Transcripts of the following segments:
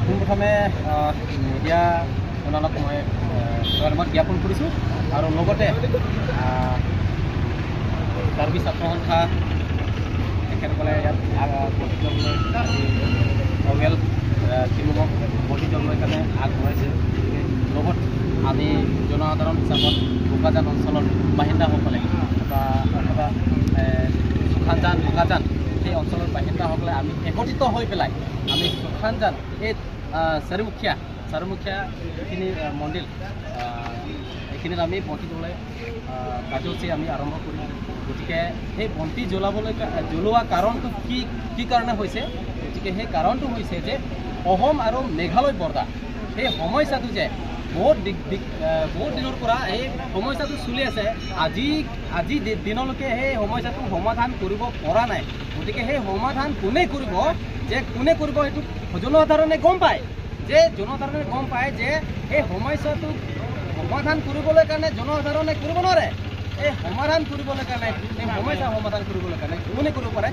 পোনপ্ৰথমে মিডিয়া আপোনালোক মই ধন্যবাদ জ্ঞাপন কৰিছোঁ আৰু লগতে কাৰ্বি ছাত্ৰ সন্থা তেখেতসকলে ইয়াত ভৰ্তি যাবলৈ অৰিয়েল টিমক ভৰ্তি যাবলৈ কাৰণে আগবঢ়াইছে। লগত আমি জনসাধাৰণ হিচাপত বোকাজান অঞ্চলৰ বাসিন্দাসকলে অথবা বোকাজান সেই অঞ্চলৰ বাসিন্দাসকলে আমি একত্ৰিত হৈ পেলাই আমি সুখানজান এই চাৰিমুখীয়া এইখিনি মন্দিৰ এইখিনিত আমি বন্তি কাৰ্যসূচী আমি আৰম্ভ কৰিম। গতিকে সেই বন্তি জ্বলোৱা কাৰণটো কি কাৰণে হৈছে, গতিকে সেই কাৰণটো হৈছে যে অসম আৰু মেঘালয় বৰ্ডাৰ সেই সমস্যাটো যে বহুত দিনৰ পৰা এই সমস্যাটো চলি আছে। আজি দিনলৈকে সেই সমস্যাটো সমাধান কৰিব পৰা নাই। গতিকে সেই সমাধান কোনে কৰিব সেইটো জনসাধাৰণে গম পায় যে এই সমস্যাটো সমাধান কৰিবলৈ কাৰণে জনসাধাৰণে কৰিব নোৱাৰে। এই সমাধান কৰিবলৈ কাৰণে এই সমস্যা সমাধান কৰিবলৈ কাৰণে কোনে কৰিব পাৰে।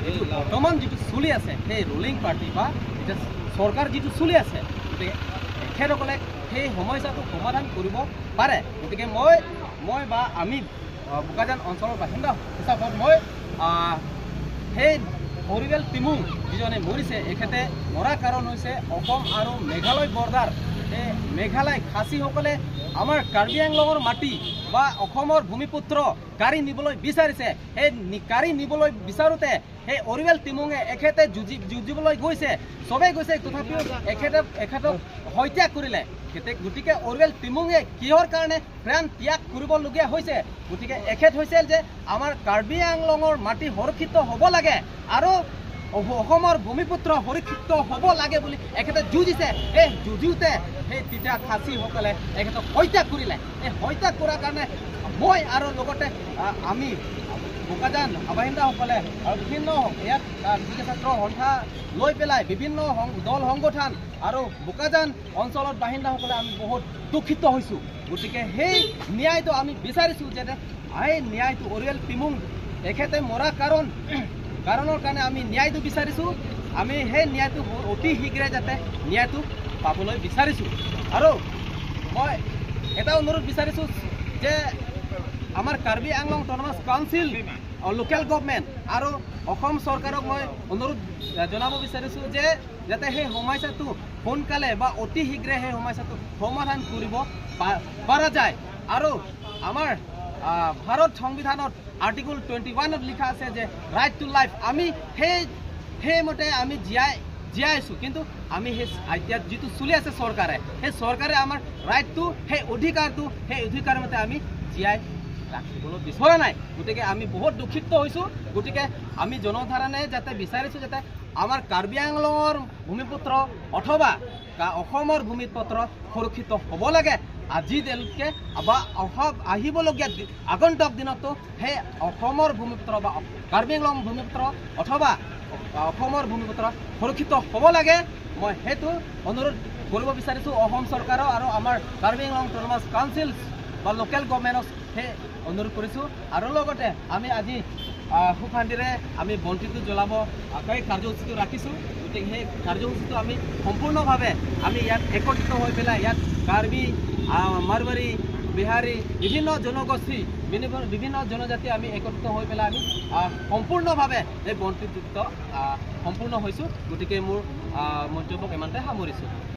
এইটো বৰ্তমান যিটো চলি আছে সেই ৰুলিং পাৰ্টি বা চৰকাৰ যিটো চলি আছে, গতিকে তেখেতসকলে সেই সমস্যাটো সমাধান কৰিব পাৰে। গতিকে মই বা আমি বোকাজান অঞ্চলৰ বাসিন্দা হিচাপত মই সেই অৰিয়েল টিমু যিজনে মৰিছে এখেতে মৰা কাৰণ হৈছে অসম আৰু মেঘালয় বৰ্ডাৰ। এই মেঘালয় খাচীসকলে আমাৰ কাৰ্বি আংলঙৰ মাটি বা অসমৰ ভূমিপুত্ৰ কাঢ়ি নিবলৈ বিচাৰিছে। সেই কাঢ়ি নিবলৈ বিচাৰোঁতে সেই অৰিয়েল টিমুঙে এখেতে যুঁজিবলৈ গৈছে, চবেই গৈছে, তথাপিও এখেতক হত্যা কৰিলে। গতিকে অৰিয়েল টিমুঙে কিহৰ কাৰণে প্ৰাণ ত্যাগ কৰিবলগীয়া হৈছে, গতিকে এখেত হৈছিল যে আমাৰ কাৰ্বি আংলঙৰ মাটি সুৰক্ষিত হ'ব লাগে আৰু অসমৰ ভূমিপুত্ৰ সুৰক্ষিত হ'ব লাগে বুলি এখেতে যুঁজিছে। এই যুঁজোতে সেই তেতিয়া খাচীসকলে এখেতক হত্যা কৰিলে। এই হত্যা কৰাৰ কাৰণে মই আৰু লগতে আমি বোকাজান বাসিন্দাসকলে আৰু বিভিন্ন ইয়াত ছাত্ৰ সন্থা লৈ পেলাই বিভিন্ন দল সংগঠন আৰু বোকাজান অঞ্চলত বাসিন্দাসকলে আমি বহুত দুখিত হৈছোঁ। গতিকে সেই ন্যায়টো আমি বিচাৰিছোঁ যে এই ন্যায়টো অৰিয়েল টিমুং এখেতে মৰা কাৰণৰ কাৰণে আমি ন্যায়টো বিচাৰিছোঁ। আমি সেই ন্যায়টো অতি শীঘ্ৰে যাতে ন্যায়টো পাবলৈ বিচাৰিছোঁ। আৰু মই এটা অনুৰোধ বিচাৰিছোঁ যে আমাৰ Karbi Anglong autonomous council local government আৰু অসম চৰকাৰক মই অনুৰোধ জনাব বিচাৰিছোঁ যে যাতে সেই সমস্যাটো সোনকালে বা অতি শীঘ্ৰে সেই সমস্যাটো সমাধান কৰিব পৰা যায়। আৰু আমাৰ ভাৰত সংবিধানত আৰ্টিকল 21ত লিখা আছে যে ৰাইট টু লাইফ। আমি সেইমতে আমি জীয়াই আছোঁ, কিন্তু আমি সেই এতিয়া যিটো চলি আছে চৰকাৰে আমাৰ ৰাইটটো সেই অধিকাৰ মতে আমি জীয়াই ৰাখিবলৈ বিচৰা নাই। গতিকে আমি বহুত দুখিত হৈছোঁ। গতিকে আমি জনসাধাৰণে যাতে বিচাৰিছোঁ যাতে আমাৰ কাৰ্বি আংলঙৰ ভূমিপুত্ৰ অথবা অসমৰ ভূমিপুত্ৰ সুৰক্ষিত হ'ব লাগে। আজি তেওঁলোকে বা আহিবলগীয়া আগন্তুক দিনতো সেই অসমৰ ভূমিপুত্ৰ বা কাৰ্বি আংলং ভূমিপুত্ৰ অথবা অসমৰ ভূমিপুত্ৰ সুৰক্ষিত হ'ব লাগে। মই সেইটো অনুৰোধ কৰিব বিচাৰিছোঁ অসম চৰকাৰৰ আৰু আমাৰ কাৰ্বি আংলং অট'নমাছ কাউন্সিল বা লোকেল গভৰ্ণমেণ্টক সেই অনুৰোধ কৰিছোঁ। আৰু লগতে আমি আজি সুশান্তিৰে আমি বন্তিটো জ্বলাব সেই কাৰ্যসূচীটো ৰাখিছোঁ। গতিকে সেই কাৰ্যসূচীটো আমি সম্পূৰ্ণভাৱে আমি ইয়াত একত্ৰিত হৈ পেলাই ইয়াত কাৰ্বি মাৰৱাৰী বিহাৰী বিভিন্ন জনগোষ্ঠী বিভিন্ন জনজাতি আমি একত্ৰিত হৈ পেলাই আমি সম্পূৰ্ণভাৱে এই বন্তিযুক্ত সম্পূৰ্ণ হৈছোঁ। গতিকে মোৰ মন্তব্য ইমানতে সামৰিছোঁ।